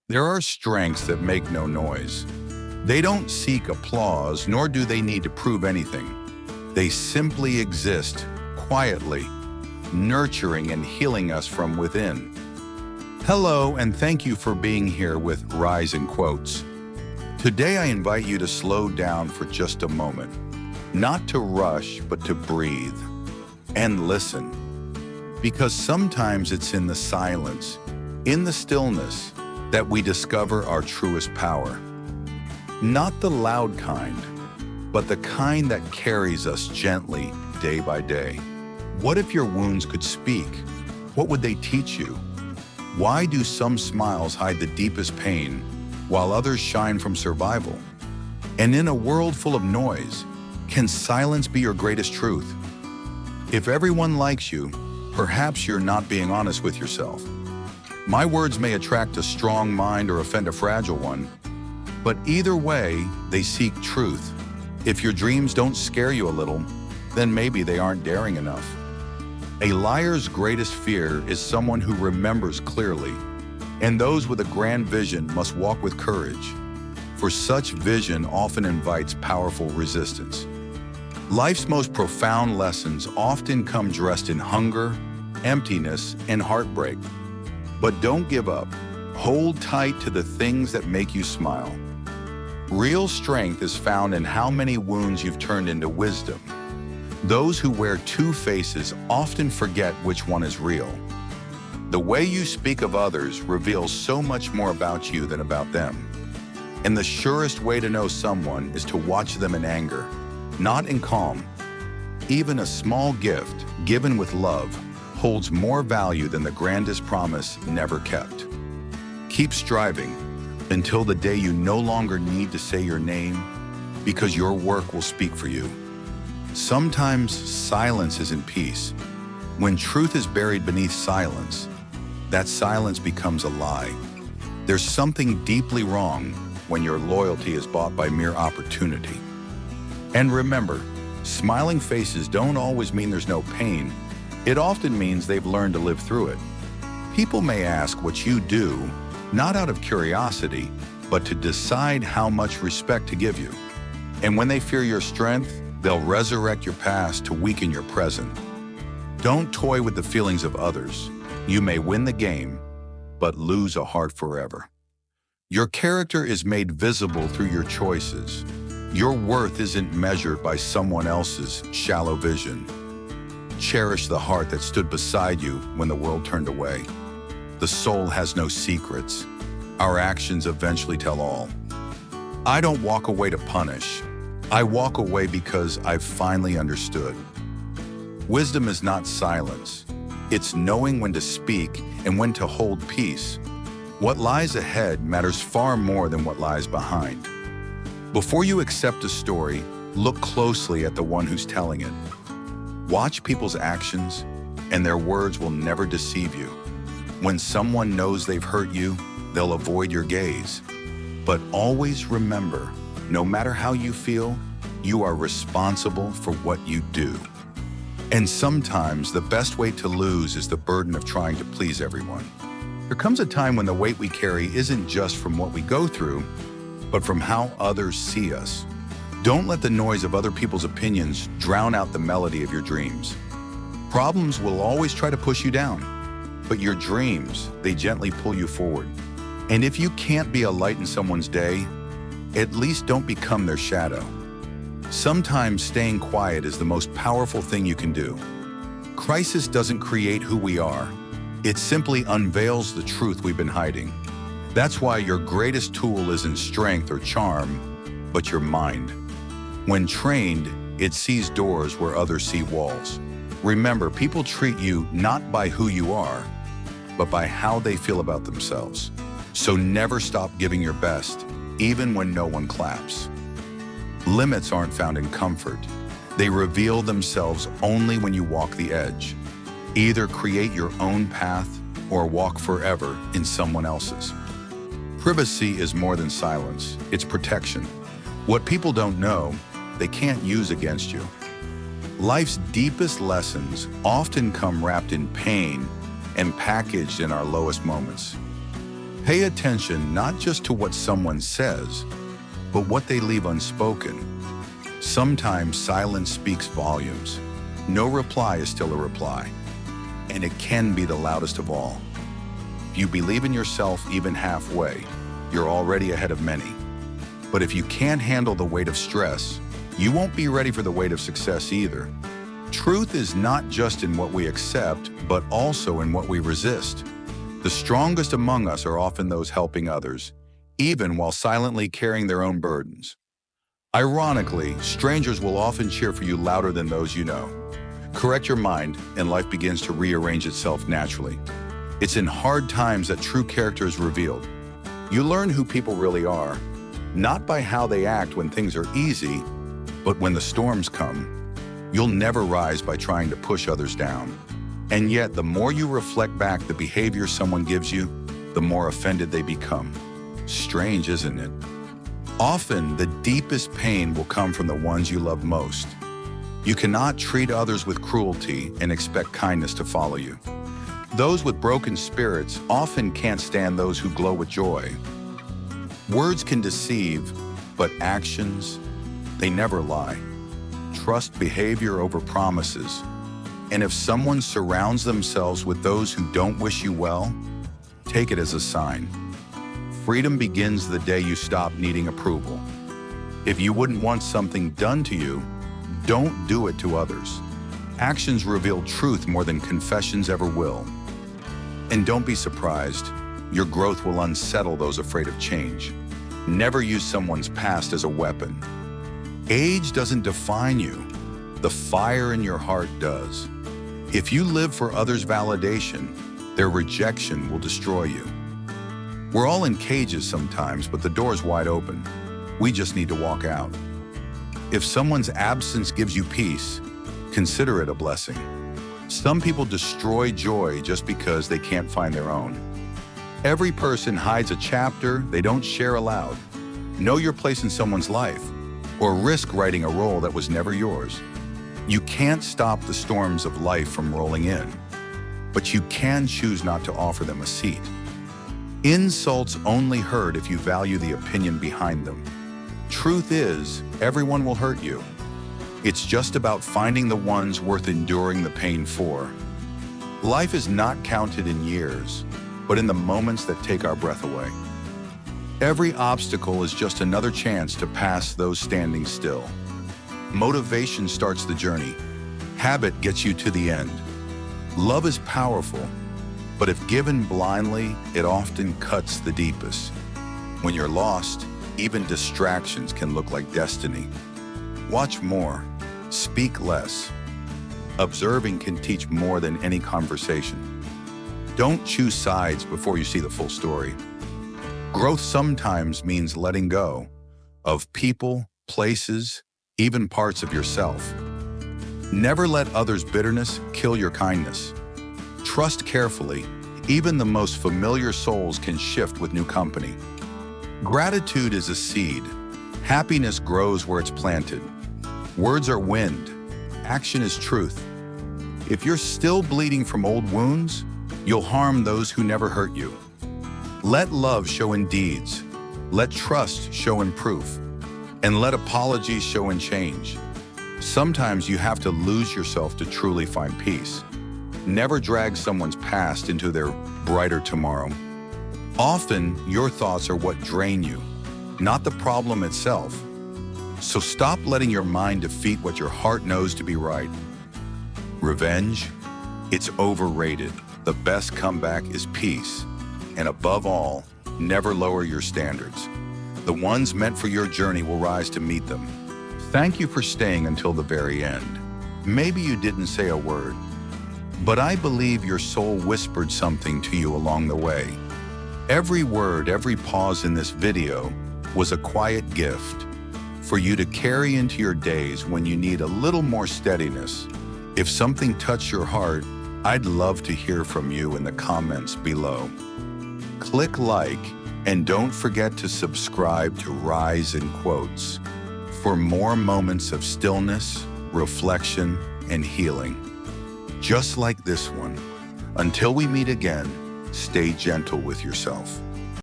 There are strengths that make no noise. They don't seek applause, nor do they need to prove anything. They simply exist, quietly, nurturing and healing us from within. Hello, and thank you for being here with Rise in Quotes. Today I invite you to slow down for just a moment. Not to rush, but to breathe and listen. Because sometimes it's in the silence, in the stillness, that we discover our truest power. Not the loud kind, but the kind that carries us gently day by day. What if your wounds could speak? What would they teach you? Why do some smiles hide the deepest pain, while others shine from survival? And in a world full of noise, can silence be your greatest truth? If everyone likes you, perhaps you're not being honest with yourself. My words may attract a strong mind or offend a fragile one, but either way, they seek truth. If your dreams don't scare you a little, then maybe they aren't daring enough. A liar's greatest fear is someone who remembers clearly, and those with a grand vision must walk with courage, for such vision often invites powerful resistance. Life's most profound lessons often come dressed in hunger, emptiness, and heartbreak. But don't give up. Hold tight to the things that make you smile. Real strength is found in how many wounds you've turned into wisdom. Those who wear two faces often forget which one is real. The way you speak of others reveals so much more about you than about them. And the surest way to know someone is to watch them in anger, not in calm. Even a small gift, given with love, holds more value than the grandest promise never kept. Keep striving until the day you no longer need to say your name, because your work will speak for you. Sometimes silence isn't peace. When truth is buried beneath silence, that silence becomes a lie. There's something deeply wrong when your loyalty is bought by mere opportunity. And remember, smiling faces don't always mean there's no pain. It often means they've learned to live through it. People may ask what you do, not out of curiosity, but to decide how much respect to give you. And when they fear your strength, they'll resurrect your past to weaken your present. Don't toy with the feelings of others. You may win the game, but lose a heart forever. Your character is made visible through your choices. Your worth isn't measured by someone else's shallow vision. Cherish the heart that stood beside you when the world turned away. The soul has no secrets. Our actions eventually tell all. I don't walk away to punish. I walk away because I've finally understood. Wisdom is not silence. It's knowing when to speak and when to hold peace. What lies ahead matters far more than what lies behind. Before you accept a story, look closely at the one who's telling it. Watch people's actions, and their words will never deceive you. When someone knows they've hurt you, they'll avoid your gaze. But always remember, no matter how you feel, you are responsible for what you do. And sometimes the best way to lose is the burden of trying to please everyone. There comes a time when the weight we carry isn't just from what we go through, but from how others see us. Don't let the noise of other people's opinions drown out the melody of your dreams. Problems will always try to push you down, but your dreams, they gently pull you forward. And if you can't be a light in someone's day, at least don't become their shadow. Sometimes staying quiet is the most powerful thing you can do. Crisis doesn't create who we are. It simply unveils the truth we've been hiding. That's why your greatest tool isn't strength or charm, but your mind. When trained, it sees doors where others see walls. Remember, people treat you not by who you are, but by how they feel about themselves. So never stop giving your best, even when no one claps. Limits aren't found in comfort. They reveal themselves only when you walk the edge. Either create your own path or walk forever in someone else's. Privacy is more than silence, it's protection. What people don't know, they can't use against you. Life's deepest lessons often come wrapped in pain and packaged in our lowest moments. Pay attention not just to what someone says, but what they leave unspoken. Sometimes silence speaks volumes. No reply is still a reply, and it can be the loudest of all. If you believe in yourself even halfway, you're already ahead of many. But if you can't handle the weight of stress, you won't be ready for the weight of success either. Truth is not just in what we accept, but also in what we resist. The strongest among us are often those helping others, even while silently carrying their own burdens. Ironically, strangers will often cheer for you louder than those you know. Correct your mind, and life begins to rearrange itself naturally. It's in hard times that true character is revealed. You learn who people really are, not by how they act when things are easy, but when the storms come. You'll never rise by trying to push others down. And yet, the more you reflect back the behavior someone gives you, the more offended they become. Strange, isn't it? Often, the deepest pain will come from the ones you love most. You cannot treat others with cruelty and expect kindness to follow you. Those with broken spirits often can't stand those who glow with joy. Words can deceive, but actions, they never lie. Trust behavior over promises. And if someone surrounds themselves with those who don't wish you well, take it as a sign. Freedom begins the day you stop needing approval. If you wouldn't want something done to you, don't do it to others. Actions reveal truth more than confessions ever will. And don't be surprised, your growth will unsettle those afraid of change. Never use someone's past as a weapon. Age doesn't define you. The fire in your heart does. If you live for others' validation, their rejection will destroy you. We're all in cages sometimes, but the door's wide open. We just need to walk out. If someone's absence gives you peace, consider it a blessing. Some people destroy joy just because they can't find their own. Every person hides a chapter they don't share aloud. Know your place in someone's life, or risk writing a role that was never yours. You can't stop the storms of life from rolling in, but you can choose not to offer them a seat. Insults only hurt if you value the opinion behind them. Truth is, everyone will hurt you. It's just about finding the ones worth enduring the pain for. Life is not counted in years, but in the moments that take our breath away. Every obstacle is just another chance to pass those standing still. Motivation starts the journey. Habit gets you to the end. Love is powerful, but if given blindly, it often cuts the deepest. When you're lost, even distractions can look like destiny. Watch more, speak less. Observing can teach more than any conversation. Don't choose sides before you see the full story. Growth sometimes means letting go of people, places, even parts of yourself. Never let others' bitterness kill your kindness. Trust carefully. Even the most familiar souls can shift with new company. Gratitude is a seed. Happiness grows where it's planted. Words are wind. Action is truth. If you're still bleeding from old wounds, you'll harm those who never hurt you. Let love show in deeds. Let trust show in proof. And let apologies show in change. Sometimes you have to lose yourself to truly find peace. Never drag someone's past into their brighter tomorrow. Often, your thoughts are what drain you, not the problem itself. So stop letting your mind defeat what your heart knows to be right. Revenge? It's overrated. The best comeback is peace. And above all, never lower your standards. The ones meant for your journey will rise to meet them. Thank you for staying until the very end. Maybe you didn't say a word, but I believe your soul whispered something to you along the way. Every word, every pause in this video was a quiet gift for you to carry into your days when you need a little more steadiness. If something touched your heart, I'd love to hear from you in the comments below. Click like and don't forget to subscribe to Rise in Quotes for more moments of stillness, reflection, and healing. Just like this one. Until we meet again, stay gentle with yourself.